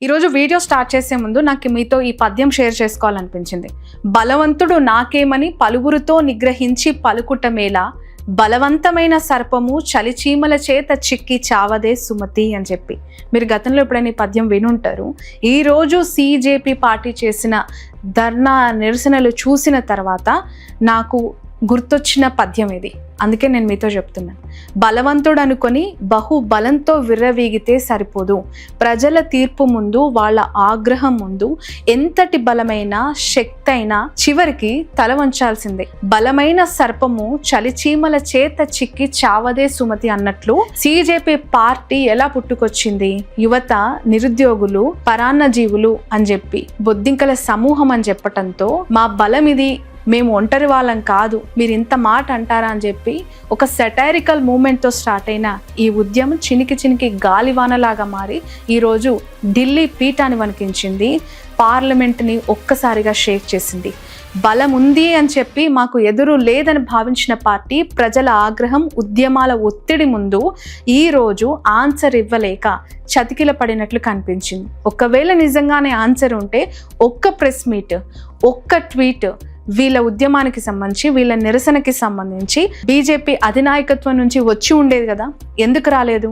ఈరోజు video start చేసే ముందు నాకు మీతో ఈ పద్యం షేర్ చేసుకోవాలనిపించింది. బలవంతుడు నాకేమని పలుగురితో నిగ్రహించి పలుకుటమేలా, బలవంతమైన సర్పము చలిచీమల చేత చిక్కి చావదే సుమతి అని చెప్పి. మీరు గతంలో ఎప్పుడైనా ఈ పద్యం వినుంటారు. ఈరోజు సిజేపీ పార్టీ చేసిన ధర్నా నిరసనలు చూసిన తర్వాత నాకు గుర్తొచ్చిన పద్యం ఇది. అందుకే నేను మీతో చెప్తున్నాను. బలవంతుడు అనుకొని బహుబలంతో విర్రవీగితే సరిపోదు. ప్రజల తీర్పు ముందు, వాళ్ళ ఆగ్రహం ముందు ఎంతటి బలమైన శక్తి అయినా చివరికి తల వంచాల్సిందే. బలమైన సర్పము చలిచీమల చేత చిక్కి చావదే సుమతి అన్నట్లు సిజేపీ పార్టీ ఎలా పుట్టుకొచ్చింది? యువత, నిరుద్యోగులు, పరాన్న జీవులు అని చెప్పి బొద్దింకల సమూహం అని చెప్పటంతో మా బలం ఇది, మేము ఒంటరి వాళ్ళం కాదు, మీరు ఇంత మాట అంటారా అని చెప్పి ఒక సెటైరికల్ మూమెంట్తో స్టార్ట్ అయిన ఈ ఉద్యమం చినికి చినికి గాలివానలాగా మారి ఈరోజు ఢిల్లీ పీఠాన్ని వణికించింది, పార్లమెంట్ని ఒక్కసారిగా షేక్ చేసింది. బలం ఉంది అని చెప్పి మాకు ఎదురు లేదని భావించిన పార్టీ ప్రజల ఆగ్రహం, ఉద్యమాల ఒత్తిడి ముందు ఈరోజు ఆన్సర్ ఇవ్వలేక చతికిల పడినట్లు కనిపించింది. ఒకవేళ నిజంగానే ఆన్సర్ ఉంటే ఒక్క ప్రెస్ మీట్, ఒక్క ట్వీట్ వీళ్ళ ఉద్యమానికి సంబంధించి, వీళ్ళ నిరసనకి సంబంధించి బీజేపీ అధినాయకత్వం నుంచి వచ్చి ఉండేది కదా. ఎందుకు రాలేదు?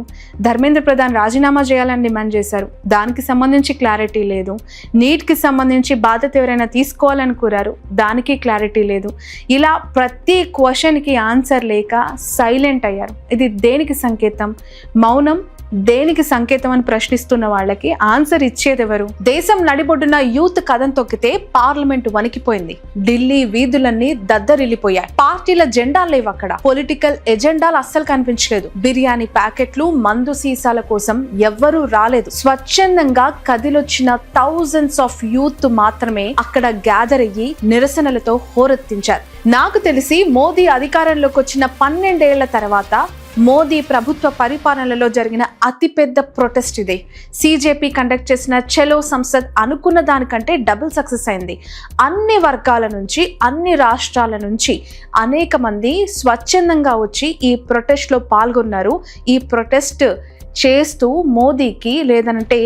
ధర్మేంద్ర ప్రధాన్ రాజీనామా చేయాలని డిమాండ్ చేశారు, దానికి సంబంధించి క్లారిటీ లేదు. నీట్కి సంబంధించి బాధ్యత ఎవరైనా తీసుకోవాలని కోరారు, దానికి క్లారిటీ లేదు. ఇలా ప్రతి క్వశ్చన్కి ఆన్సర్ లేక సైలెంట్ అయ్యారు. ఇది దేనికి సంకేతం? మౌనం దేనికి సంకేతం అని ప్రశ్నిస్తున్న వాళ్ళకి ఆన్సర్ ఇచ్చేది ఎవరు? దేశం నడిబొడ్డున యూత్ కథం తొక్కితే పార్లమెంటు వణికిపోయింది. ఢిల్లీ వీధులన్నీ దద్దరిల్లిపోయాయి. పార్టీల జెండాలు లేవు అక్కడ. పొలిటికల్ ఎజెండాలు అస్సలు కనిపించలేదు. బిర్యానీ ప్యాకెట్లు, మందు సీసాల కోసం ఎవ్వరూ రాలేదు. స్వచ్ఛందంగా కదిలొచ్చిన థౌజండ్స్ ఆఫ్ యూత్ మాత్రమే అక్కడ గ్యాదర్ అయ్యి నిరసనలతో హోరెత్తించారు. నాకు తెలిసి మోదీ అధికారంలోకి వచ్చిన 12 ఏళ్ల తర్వాత మోదీ ప్రభుత్వ పరిపాలనలో జరిగిన అతిపెద్ద ప్రొటెస్ట్ ఇదే. సిజేపీ కండక్ట్ చేసిన చలో సంసద్ అనుకున్న దానికంటే డబుల్ సక్సెస్ అయింది. అన్ని వర్గాల నుంచి, అన్ని రాష్ట్రాల నుంచి అనేక మంది స్వచ్ఛందంగా వచ్చి ఈ ప్రొటెస్ట్లో పాల్గొన్నారు. ఈ ప్రొటెస్ట్ చేస్తూ మోదీకి లేదంటే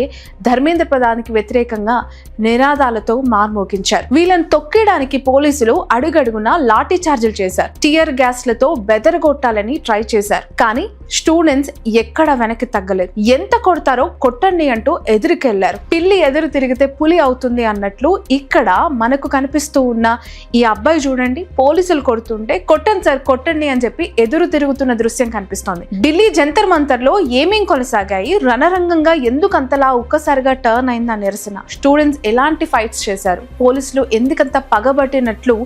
ధర్మేంద్ర ప్రధాన్కి వ్యతిరేకంగా నినాదాలతో మార్మోగించారు. వీళ్ళని తొక్కేయడానికి పోలీసులు అడుగడుగునా లాఠీ చార్జీలు చేశారు. టియర్ గ్యాస్లతో బెదరగొట్టాలని ట్రై చేశారు. కానీ స్టూడెంట్స్ ఎక్కడ వెనక్కి తగ్గలేదు. ఎంత కొడతారో కొట్టండి అంటూ ఎదురుకెళ్లారు. పిల్లి ఎదురు తిరిగితే పులి అవుతుంది అన్నట్లు ఇక్కడ మనకు కనిపిస్తూ ఉన్న ఈ అబ్బాయి చూడండి, పోలీసులు కొడుతుంటే కొట్టండి సార్, కొట్టండి అని చెప్పి ఎదురు తిరుగుతున్న దృశ్యం కనిపిస్తోంది. ఢిల్లీ జంతర్ మంతర్ లో ఏమేం కొనసాగాయి, రణరంగంగా ఎందుకు అంతలా ఒక్కసారిగా టర్న్ అయిందా నిరసన? స్టూడెంట్స్ ఎలాంటి ఫైట్స్ చేశారు, పోలీసులు ఎందుకంత పగబట్టినట్లు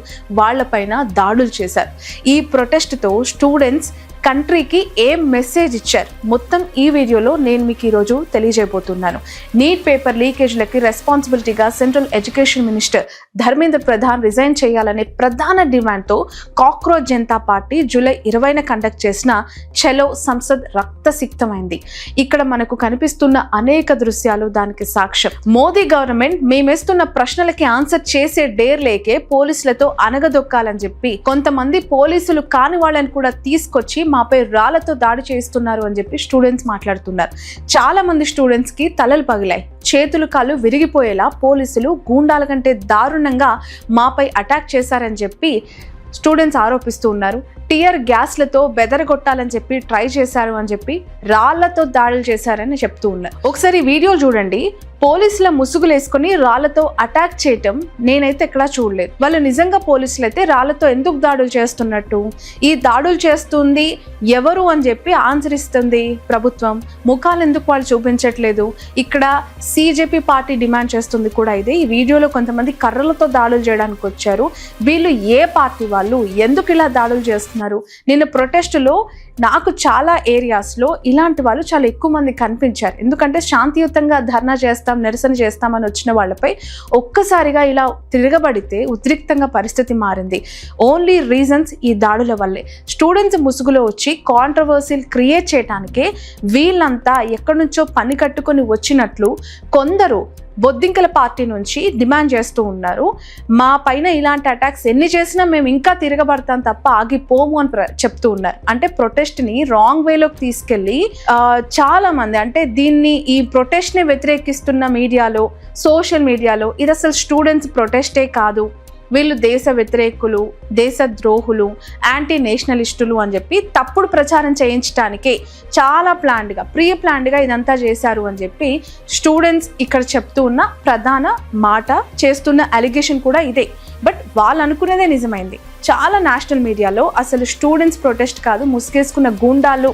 వాళ్లపైన దాడులు చేశారు. ఈ ప్రొటెస్ట్ తో స్టూడెంట్స్ కంట్రీకి ఏం మెసేజ్ ఇచ్చారు, మొత్తం ఈ వీడియోలో నేను మీకు ఈరోజు తెలియజేయబోతున్నాను. నీట్ పేపర్ లీకేజ్లకి రెస్పాన్సిబిలిటీగా central education minister Dharmendra Pradhan resign చేయాలనే ప్రధాన డిమాండ్తో కాక్రోచ్ జనతా పార్టీ జూలై 20న కండక్ట్ చేసిన చలో సంసద్ రక్తసిక్తమైంది. ఇక్కడ మనకు కనిపిస్తున్న అనేక దృశ్యాలు దానికి సాక్ష్యం. మోదీ గవర్నమెంట్ మేమేస్తున్న ప్రశ్నలకి ఆన్సర్ చేసే డేర్ లేకే పోలీసులతో అనగదొక్కాలని చెప్పి కొంతమంది పోలీసులు కాని వాళ్ళని కూడా తీసుకొచ్చి మాపై రాళ్లతో దాడి చేస్తున్నారు అని చెప్పి స్టూడెంట్స్ మాట్లాడుతున్నారు. చాలా మంది స్టూడెంట్స్ కి తలలు పగిలాయి, చేతులు కాళ్ళు విరిగిపోయేలా పోలీసులు గూండాల కంటే దారుణంగా మాపై అటాక్ చేశారని చెప్పి స్టూడెంట్స్ ఆరోపిస్తూ ఉన్నారు. టియర్ గ్యాస్లతో బెదరగొట్టాలని చెప్పి ట్రై చేశారు అని చెప్పి రాళ్లతో దాడులు చేశారని చెప్తూ ఉన్నారు. ఒకసారి వీడియో చూడండి. పోలీసుల ముసుగులు వేసుకుని రాళ్లతో అటాక్ చేయటం నేనైతే ఎక్కడా చూడలేదు. వాళ్ళు నిజంగా పోలీసులు అయితే రాళ్లతో ఎందుకు దాడులు చేస్తున్నట్టు? ఈ దాడులు చేస్తుంది ఎవరు అని చెప్పి ఆన్సర్ ఇస్తుంది ప్రభుత్వం. ముఖాలు ఎందుకు వాళ్ళు చూపించట్లేదు? ఇక్కడ సిజేపీ పార్టీ డిమాండ్ చేస్తుంది కూడా ఇదే. ఈ వీడియోలో కొంతమంది కర్రలతో దాడులు చేయడానికి వచ్చారు. వీళ్ళు ఏ పార్టీ వాళ్ళు, ఎందుకు ఇలా దాడులు చేస్తున్నారు? నిన్న ప్రొటెస్టులో నాకు చాలా ఏరియాస్లో ఇలాంటి వాళ్ళు చాలా ఎక్కువ మంది కనిపించారు. ఎందుకంటే శాంతియుతంగా ధర్నా చేస్తాం, నిరసన చేస్తామని వచ్చిన వాళ్ళపై ఒక్కసారిగా ఇలా తిరగబడితే ఉద్రిక్తంగా పరిస్థితి మారింది. ఓన్లీ రీజన్స్ ఈ దాడుల వల్లే. స్టూడెంట్స్ ముసుగులో వచ్చి కాంట్రవర్సీలు క్రియేట్ చేయడానికే వీళ్ళంతా ఎక్కడి నుంచో పని కట్టుకొని వచ్చినట్లు కొందరు బొద్దింకల పార్టీ నుంచి డిమాండ్ చేస్తూ ఉన్నారు. మా పైన ఇలాంటి అటాక్స్ ఎన్ని చేసినా మేము ఇంకా తిరగబడతాం తప్ప ఆగిపోము అని చెప్తూ ఉన్నారు. అంటే ప్రొటెస్ట్ ప్రొటెస్ట్ని రాంగ్ వేలోకి తీసుకెళ్ళి చాలా మంది అంటే దీన్ని ఈ ప్రొటెస్ట్ని వ్యతిరేకిస్తున్న మీడియాలో, సోషల్ మీడియాలో ఇది అసలు స్టూడెంట్స్ ప్రొటెస్టే కాదు, వీళ్ళు దేశ వ్యతిరేకులు, దేశ ద్రోహులు, యాంటీ నేషనలిస్టులు అని చెప్పి తప్పుడు ప్రచారం చేయించడానికే చాలా ప్రీ ప్లాన్డ్గా ఇదంతా చేశారు అని చెప్పి స్టూడెంట్స్ ఇక్కడ చెప్తూ ఉన్న ప్రధాన మాట, చేస్తున్న అలిగేషన్ కూడా ఇదే. బట్ వాళ్ళు అనుకునేదే నిజమైంది. చాలా నేషనల్ మీడియాలో అసలు స్టూడెంట్స్ ప్రొటెస్ట్ కాదు, ముసుగేసుకున్న గూండాలు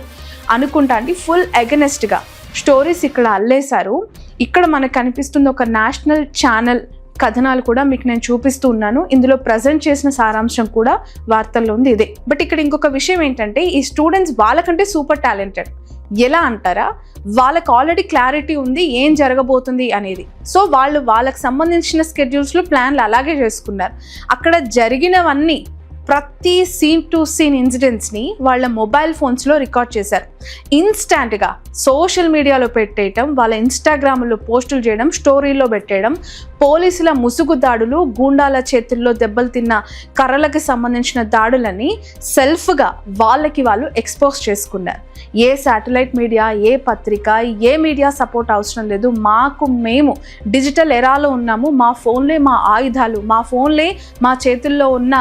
అనుకుంటా అండి ఫుల్ అగెనెస్ట్గా స్టోరీస్ ఇక్కడ అల్లేశారు. ఇక్కడ మనకు కనిపిస్తుంది ఒక నేషనల్ ఛానల్ కథనాలు కూడా మీకు నేను చూపిస్తూ ఉన్నాను. ఇందులో ప్రజెంట్ చేసిన సారాంశం కూడా వార్తల్లో ఉంది ఇదే. బట్ ఇక్కడ ఇంకొక విషయం ఏంటంటే ఈ స్టూడెంట్స్ వాళ్ళకంటే సూపర్ టాలెంటెడ్. ఎలా అంటారా, వాళ్ళకి ఆల్రెడీ క్లారిటీ ఉంది ఏం జరగబోతుంది అనేది. సో వాళ్ళకి సంబంధించిన స్కెడ్యూల్స్లో ప్లాన్లు అలాగే చేసుకున్నారు. అక్కడ జరిగినవన్నీ ప్రతి సీన్ టు సీన్ ఇన్సిడెంట్స్ని వాళ్ళ మొబైల్ ఫోన్స్లో రికార్డ్ చేశారు. ఇన్స్టాంట్గా సోషల్ మీడియాలో పెట్టేయటం, వాళ్ళ ఇన్స్టాగ్రామ్లో పోస్టులు చేయడం, స్టోరీలో పెట్టేయడం, పోలీసుల ముసుగు దాడులు, గూండాల చేతుల్లో దెబ్బలు తిన్న కర్రలకు సంబంధించిన దాడులని సెల్ఫ్గా వాళ్ళు ఎక్స్పోజ్ చేసుకున్నారు. ఏ శాటిలైట్ మీడియా, ఏ పత్రిక, ఏ మీడియా సపోర్ట్ అవసరం లేదు. మేము డిజిటల్ ఎరాలో ఉన్నాము, మా ఫోన్లే మా ఆయుధాలు, మా ఫోన్లే మా చేతుల్లో ఉన్న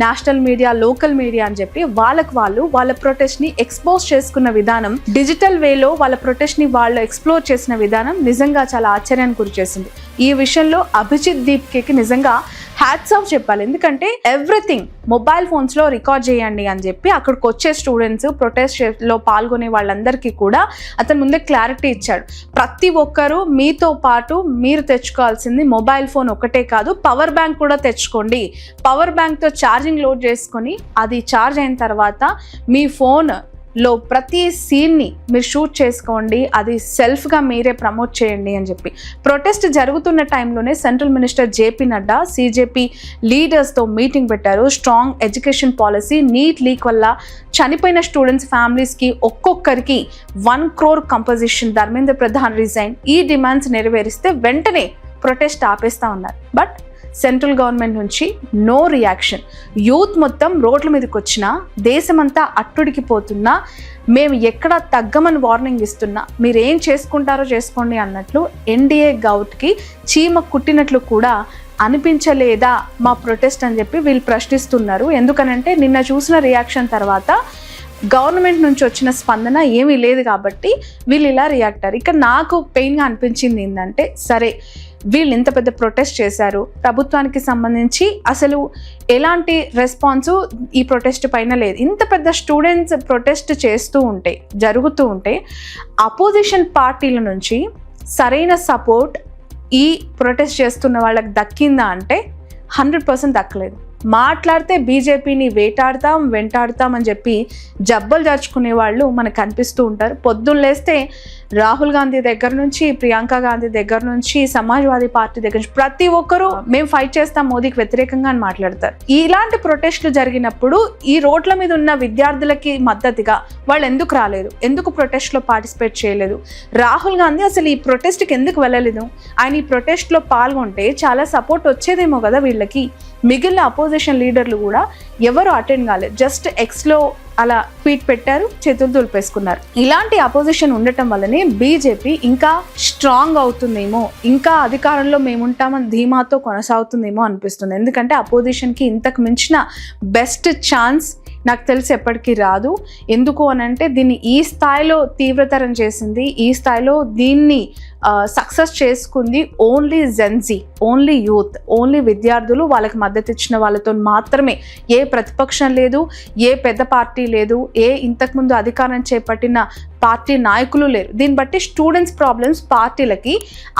నేషనల్ మీడియా, లోకల్ మీడియా అని చెప్పి వాళ్ళ ప్రొటెస్ట్ని ఎక్స్పోజ్ చేసుకున్న విధానం, డిజిటల్ వేలో వాళ్ళ ప్రొటెస్ట్ని వాళ్ళు ఎక్స్ప్లోర్ చేసిన విధానం నిజంగా చాలా ఆశ్చర్యానికి గురి చేసింది. ఈ విషయంలో అభిజిత్ దీప్కి నిజంగా హ్యాట్స్ ఆఫ్ చెప్పాలి. ఎందుకంటే ఎవ్రీథింగ్ మొబైల్ ఫోన్స్లో రికార్డ్ చేయండి అని చెప్పి అక్కడికి వచ్చే స్టూడెంట్స్, ప్రొటెస్ట్లో పాల్గొనే వాళ్ళందరికీ కూడా అతను ముందే క్లారిటీ ఇచ్చాడు. ప్రతి ఒక్కరూ మీతో పాటు మీరు తెచ్చుకోవాల్సింది మొబైల్ ఫోన్ ఒకటే కాదు, పవర్ బ్యాంక్ కూడా తెచ్చుకోండి. పవర్ బ్యాంక్తో ఛార్జింగ్ లోడ్ చేసుకొని అది ఛార్జ్ అయిన తర్వాత మీ ఫోన్లో ప్రతి సీన్ని మీరు షూట్ చేసుకోండి, అది సెల్ఫ్గా మీరే ప్రమోట్ చేయండి అని చెప్పి. ప్రొటెస్ట్ జరుగుతున్న టైంలోనే central minister JP Nadda CJP లీడర్స్తో మీటింగ్ పెట్టారు. Strong education policy, NEET leak వల్ల చనిపోయిన స్టూడెంట్స్ ఫ్యామిలీస్కి ఒక్కొక్కరికి 1 crore compensation, Dharmendra Pradhan resign, ఈ డిమాండ్స్ నెరవేరిస్తే వెంటనే ప్రొటెస్ట్ ఆపేస్తా ఉన్నారు. బట్ సెంట్రల్ గవర్నమెంట్ నుంచి నో రియాక్షన్. యూత్ మొత్తం రోడ్ల మీదకి వచ్చినా, దేశమంతా అట్టుడికి పోతున్నా, మేము ఎక్కడా తగ్గమని వార్నింగ్ ఇస్తున్నా, మీరు ఏం చేసుకుంటారో చేసుకోండి అన్నట్లు ఎన్డీఏ గౌట్కి చీమ కుట్టినట్లు కూడా అనిపించలేదా మా ప్రొటెస్ట్ అని చెప్పి వీళ్ళు ప్రశ్నిస్తున్నారు. ఎందుకనంటే నిన్న చూసిన రియాక్షన్ తర్వాత గవర్నమెంట్ నుంచి వచ్చిన స్పందన ఏమీ లేదు కాబట్టి వీళ్ళు ఇలా రియాక్ట్ అయ్యారు. ఇక్కడ నాకు పెయిన్గా అనిపించింది ఏంటంటే, సరే వీళ్ళు ఇంత పెద్ద ప్రొటెస్ట్ చేశారు, ప్రభుత్వానికి సంబంధించి అసలు ఎలాంటి రెస్పాన్సు ఈ ప్రొటెస్ట్ పైన లేదు. ఇంత పెద్ద స్టూడెంట్స్ ప్రొటెస్ట్ జరుగుతూ ఉంటే అపోజిషన్ పార్టీల నుంచి సరైన సపోర్ట్ ఈ ప్రొటెస్ట్ చేస్తున్న వాళ్ళకి దక్కిందా అంటే 100% దక్కలేదు. మాట్లాడితే బీజేపీని వెంటాడతాం అని చెప్పి జబ్బలు జరుచుకునే వాళ్ళు మనకు కనిపిస్తూ ఉంటారు. పొద్దున్న లేస్తే రాహుల్ గాంధీ దగ్గర నుంచి, ప్రియాంక గాంధీ దగ్గర నుంచి, సమాజ్వాదీ పార్టీ దగ్గర నుంచి ప్రతి ఒక్కరూ మేము ఫైట్ చేస్తాం మోదీకి వ్యతిరేకంగా అని మాట్లాడతారు. ఇలాంటి ప్రొటెస్టులు జరిగినప్పుడు ఈ రోడ్ల మీద ఉన్న విద్యార్థులకి మద్దతుగా వాళ్ళు ఎందుకు రాలేదు, ఎందుకు ప్రొటెస్ట్లో పార్టిసిపేట్ చేయలేదు? రాహుల్ గాంధీ అసలు ఈ ప్రొటెస్ట్కి ఎందుకు వెళ్ళలేదు? ఆయన ఈ ప్రొటెస్ట్లో పాల్గొంటే చాలా సపోర్ట్ వచ్చేదేమో కదా వీళ్ళకి. మిగిలిన అపోజిషన్ లీడర్లు కూడా ఎవరు అటెండ్ కాలేదు, జస్ట్ ఎక్స్లో అలా ట్వీట్ పెట్టారు, చేతులు దులిపేసుకున్నారు. ఇలాంటి అపోజిషన్ ఉండటం వల్లనే బీజేపీ ఇంకా స్ట్రాంగ్ అవుతుందేమో, ఇంకా అధికారంలో మేముంటామని ధీమాతో కొనసాగుతుందేమో అనిపిస్తుంది. ఎందుకంటే అపోజిషన్కి ఇంతకు మించిన బెస్ట్ ఛాన్స్ నాకు తెలిసి ఎప్పటికీ రాదు. ఎందుకు అనంటే దీన్ని ఈ స్థాయిలో తీవ్రతరం చేసింది, ఈ స్థాయిలో దీన్ని సక్సెస్ చేసుకుంది only Gen Z, only youth, only విద్యార్థులు, వాళ్ళకి మద్దతు ఇచ్చిన వాళ్ళతో మాత్రమే. ఏ ప్రతిపక్షం లేదు, ఏ పెద్ద పార్టీ లేదు, ఏ ఇంతకుముందు అధికారం చేపట్టిన పార్టీ నాయకులు లేరు. దీన్ని బట్టి స్టూడెంట్స్ ప్రాబ్లమ్స్ పార్టీలకి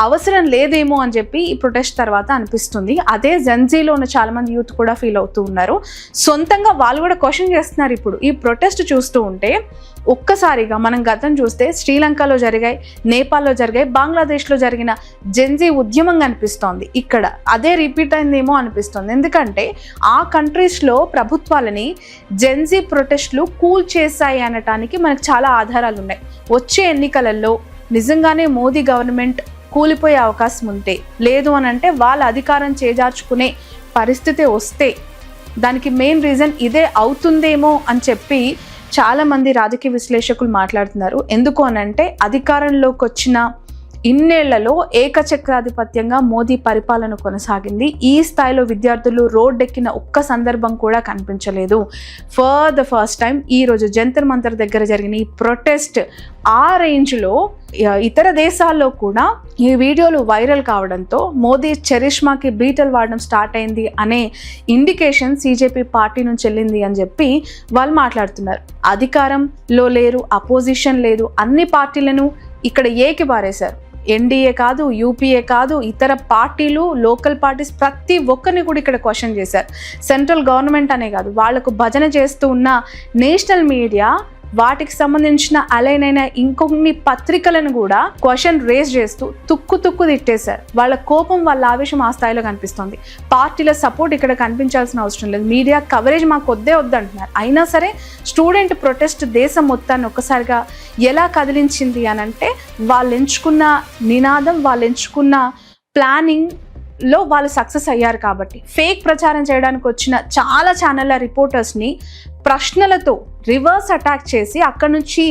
అవసరం లేదేమో అని చెప్పి ఈ ప్రొటెస్ట్ తర్వాత అనిపిస్తుంది. అదే జెన్జీలో ఉన్న చాలామంది యూత్ కూడా ఫీల్ అవుతూ ఉన్నారు. సొంతంగా వాళ్ళు కూడా క్వశ్చన్ చేస్తున్నారు. ఇప్పుడు ఈ ప్రొటెస్ట్ చూస్తూ ఉంటే ఒక్కసారిగా మనం గతం చూస్తే శ్రీలంకలో జరిగాయి, నేపాల్లో జరిగాయి, బంగ్లాదేశ్లో జరిగిన జెన్జీ ఉద్యమం అనిపిస్తోంది. ఇక్కడ అదే రిపీట్ అయిందేమో అనిపిస్తుంది. ఎందుకంటే ఆ కంట్రీస్లో ప్రభుత్వాలని జెన్జీ ప్రొటెస్ట్లు కూల్ చేశాయి అనటానికి మనకు చాలా ఆధారాలు ఉన్నాయి. వచ్చే ఎన్నికలలో నిజంగానే మోదీ గవర్నమెంట్ కూలిపోయే అవకాశం ఉంటే, లేదు అని అంటే వాళ్ళ అధికారం చేజార్చుకునే పరిస్థితి వస్తే దానికి మెయిన్ రీజన్ ఇదే అవుతుందేమో అని చెప్పి చాలా మంది రాజకీయ విశ్లేషకులు మాట్లాడుతున్నారు. ఎందుకు అనంటే అధికారంలోకి వచ్చిన ఇన్నేళ్లలో ఏకచక్రాధిపత్యంగా మోదీ పరిపాలన కొనసాగింది. ఈ స్థాయిలో విద్యార్థులు రోడ్డెక్కిన ఒక్క సందర్భం కూడా కనిపించలేదు. ఫర్ ద ఫస్ట్ టైం ఈరోజు జంతర్ మంతర్ దగ్గర జరిగిన ఈ ప్రొటెస్ట్ ఆ రేంజ్లో ఇతర దేశాల్లో కూడా ఈ వీడియోలు వైరల్ కావడంతో మోదీ చరిష్మాకి బీటలు వాడడం స్టార్ట్ అయింది అనే ఇండికేషన్ సీజేపీ పార్టీ నుంచి వెళ్ళింది అని చెప్పి వాళ్ళు మాట్లాడుతున్నారు. అధికారంలో లేరు, అపోజిషన్ లేదు, అన్ని పార్టీలను ఇక్కడ ఏకి పారేశారు. ఎన్డీఏ కాదు, యూపీఏ కాదు, ఇతర పార్టీలు, లోకల్ పార్టీస్ ప్రతి ఒక్కరిని కూడా ఇక్కడ క్వశ్చన్ చేశారు. సెంట్రల్ గవర్నమెంట్ అనే కాదు, వాళ్లకు భజన చేస్తూ ఉన్న నేషనల్ మీడియా వాటికి సంబంధించిన అలైన్ అయిన ఇంకొన్ని పత్రికలను కూడా క్వశ్చన్ రేస్ చేస్తూ తుక్కు తిట్టేశారు. వాళ్ళ కోపం, వాళ్ళ ఆవేశం ఆ స్థాయిలో కనిపిస్తుంది. పార్టీల సపోర్ట్ ఇక్కడ కనిపించాల్సిన అవసరం లేదు, మీడియా కవరేజ్ మాకు వద్దంటున్నారు. అయినా సరే స్టూడెంట్ ప్రొటెస్ట్ దేశం మొత్తాన్ని ఒక్కసారిగా ఎలా కదిలించింది అని అంటే వాళ్ళు ఎంచుకున్న నినాదం, వాళ్ళు ఎంచుకున్న ప్లానింగ్ లో వాళ్ళు సక్సెస్ అయ్యారు. కాబట్టి ఫేక్ ప్రచారం చేయడానికి వచ్చిన చాలా ఛానళ్ళ రిపోర్టర్స్ని ప్రశ్నలతో రివర్స్ అటాక్ చేసి అక్కడ నుంచి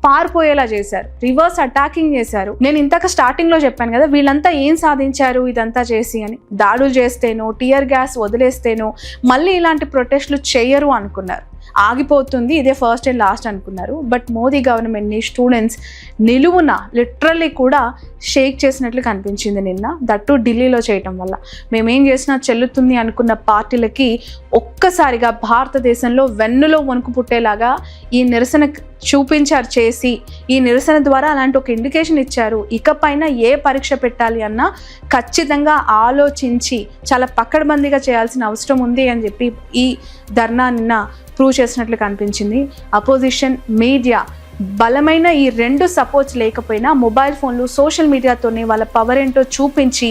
పారిపోయేలా చేశారు, రివర్స్ అటాకింగ్ చేశారు. నేను ఇంతక స్టార్టింగ్లో చెప్పాను కదా, వీళ్ళంతా ఏం సాధించారు ఇదంతా చేసి అని. దాడులు చేస్తేనో, టియర్ గ్యాస్ వదిలేస్తేనో మళ్ళీ ఇలాంటి ప్రొటెస్ట్లు చేయరు అనుకున్నారు. ఆగిపోతుంది, ఇదే ఫస్ట్ అండ్ లాస్ట్ అనుకున్నారు. బట్ మోదీ గవర్నమెంట్ని స్టూడెంట్స్ నిలువున లిటరల్లీ కూడా షేక్ చేసినట్లు కనిపించింది నిన్న, దట్టు ఢిల్లీలో చేయటం వల్ల. మేమేం చేసినా చెల్లుతుంది అనుకున్న పార్టీలకి ఒక్కసారిగా భారతదేశంలో వెన్నులో వణుకు పుట్టేలాగా ఈ నిరసన చూపించారు చేసి. ఈ నిరసన ద్వారా అలాంటి ఒక ఇండికేషన్ ఇచ్చారు, ఇకపైన ఏ పరీక్ష పెట్టాలి అన్నా ఖచ్చితంగా ఆలోచించి చాలా పకడ్బందీగా చేయాల్సిన అవసరం ఉంది అని చెప్పి ఈ ధర్నా నిన్న ప్రూవ్ చేసినట్లు కనిపించింది. అపోజిషన్, మీడియా బలమైన ఈ రెండు సపోర్ట్స్ లేకపోయినా మొబైల్ ఫోన్లు, సోషల్ మీడియాతోనే వాళ్ళ పవర్ ఏంటో చూపించి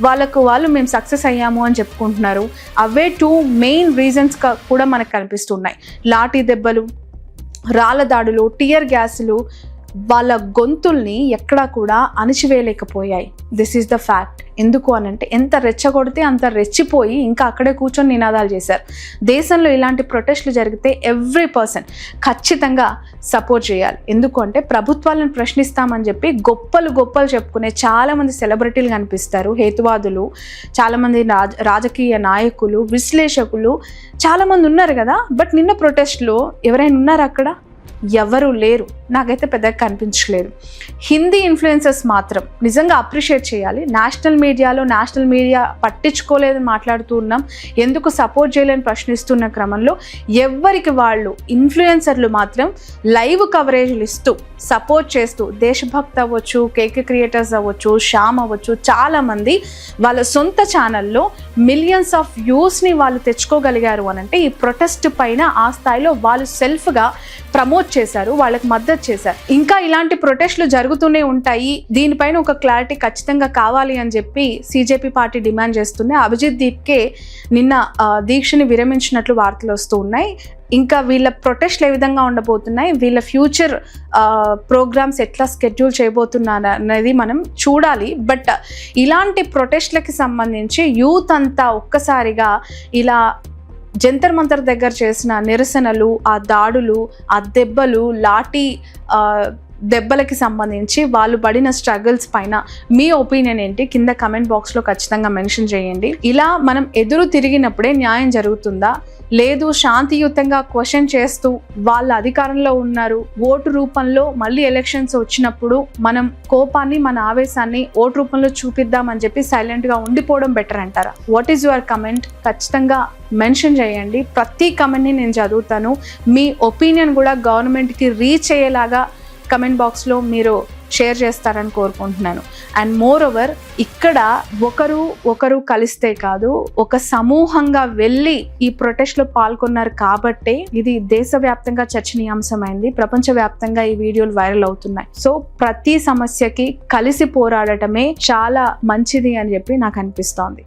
వాళ్ళు మేము సక్సెస్ అయ్యాము అని చెప్పుకుంటున్నారు. అవే 2 మెయిన్ రీజన్స్ కూడా మనకు కనిపిస్తున్నాయి. లాఠీ దెబ్బలు, రాళ్ళ దాడులు, టియర్ గ్యాసులు వాళ్ళ గొంతుల్ని ఎక్కడా కూడా అణిచివేయలేకపోయాయి. This is the fact. ఎందుకు అనంటే ఎంత రెచ్చగొడితే అంత రెచ్చిపోయి ఇంకా అక్కడే కూర్చొని నినాదాలు చేశారు. దేశంలో ఇలాంటి ప్రొటెస్ట్లు జరిగితే ఎవ్రీ పర్సన్ ఖచ్చితంగా సపోర్ట్ చేయాలి. ఎందుకు అంటే ప్రభుత్వాలను ప్రశ్నిస్తామని చెప్పి గొప్పలు చెప్పుకునే చాలామంది సెలబ్రిటీలు కనిపిస్తారు, హేతువాదులు, చాలామంది రాజకీయ నాయకులు, విశ్లేషకులు చాలామంది ఉన్నారు కదా. బట్ నిన్న ప్రొటెస్ట్లో ఎవరైనా ఉన్నారు అక్కడ? ఎవరు లేరు, నాకైతే పెద్దగా కనిపించలేదు. హిందీ ఇన్ఫ్లుయెన్సర్స్ మాత్రం నిజంగా అప్రిషియేట్ చేయాలి. నేషనల్ మీడియా పట్టించుకోలేదని మాట్లాడుతూ ఉన్నాం, ఎందుకు సపోర్ట్ చేయలేని ప్రశ్నిస్తున్న క్రమంలో ఎవరికి వాళ్ళు ఇన్ఫ్లుయెన్సర్లు మాత్రం లైవ్ కవరేజ్లు ఇస్తూ సపోర్ట్ చేస్తూ, దేశభక్త్ అవ్వచ్చు, కేకే క్రియేటర్స్ అవ్వచ్చు, శ్యామ్ అవ్వచ్చు, చాలామంది వాళ్ళ సొంత ఛానల్లో మిలియన్స్ ఆఫ్ వ్యూస్ని వాళ్ళు తెచ్చుకోగలిగారు అని అంటే ఈ ప్రొటెస్ట్ పైన ఆ స్థాయిలో వాళ్ళు సెల్ఫ్గా ప్రమోట్ చేశారు, వాళ్ళకి మద్దతు చేశారు. ఇంకా ఇలాంటి ప్రొటెస్ట్లు జరుగుతూనే ఉంటాయి, దీనిపైన ఒక క్లారిటీ ఖచ్చితంగా కావాలి అని చెప్పి సీజేపీ పార్టీ డిమాండ్ చేస్తుంది. అభిజిత్ దీప్కే నిన్న దీక్షని విరమించినట్లు వార్తలు వస్తూ ఉన్నాయి. ఇంకా వీళ్ళ ప్రొటెస్ట్లు ఏ విధంగా ఉండబోతున్నాయి, వీళ్ళ ఫ్యూచర్ ప్రోగ్రామ్స్ ఎట్లా స్కెడ్యూల్ చేయబోతున్నారు అనేది మనం చూడాలి. బట్ ఇలాంటి ప్రొటెస్ట్లకి సంబంధించి యూత్ అంతా ఒక్కసారిగా ఇలా జంతర్ మంతర్ దగ్గర చేసిన నిరసనలు, ఆ దాడులు, ఆ దెబ్బలు, లాఠీ దెబ్బలకి సంబంధించి వాళ్ళు పడిన స్ట్రగుల్స్ పైన మీ ఒపీనియన్ ఏంటి కింద కమెంట్ బాక్స్లో ఖచ్చితంగా మెన్షన్ చేయండి. ఇలా మనం ఎదురు తిరిగినప్పుడే న్యాయం జరుగుతుందా, లేదు శాంతియుతంగా క్వశ్చన్ చేస్తూ వాళ్ళ అధికారంలో ఉన్నారు, ఓటు రూపంలో మళ్ళీ ఎలక్షన్స్ వచ్చినప్పుడు మనం కోపాన్ని, మన ఆవేశాన్ని ఓటు రూపంలో చూపిద్దామని చెప్పి సైలెంట్గా ఉండిపోవడం బెటర్ అంటారా? What is your comment? ఖచ్చితంగా మెన్షన్ చేయండి. ప్రతి కమెంట్ని నేను చదువుతాను. మీ ఒపీనియన్ కూడా గవర్నమెంట్కి రీచ్ అయ్యేలాగా కమెంట్ బాక్స్లో మీరు షేర్ చేస్తారని కోరుకుంటున్నాను. అండ్ మోర్ ఓవర్ ఇక్కడ ఒకరు కలిస్తే కాదు, ఒక సమూహంగా వెళ్ళి ఈ ప్రొటెస్ట్లో పాల్గొన్నారు కాబట్టే ఇది దేశవ్యాప్తంగా చర్చనీయాంశమైంది, ప్రపంచవ్యాప్తంగా ఈ వీడియోలు వైరల్ అవుతున్నాయి. సో ప్రతి సమస్యకి కలిసి పోరాడటమే చాలా మంచిది అని చెప్పి నాకు అనిపిస్తోంది.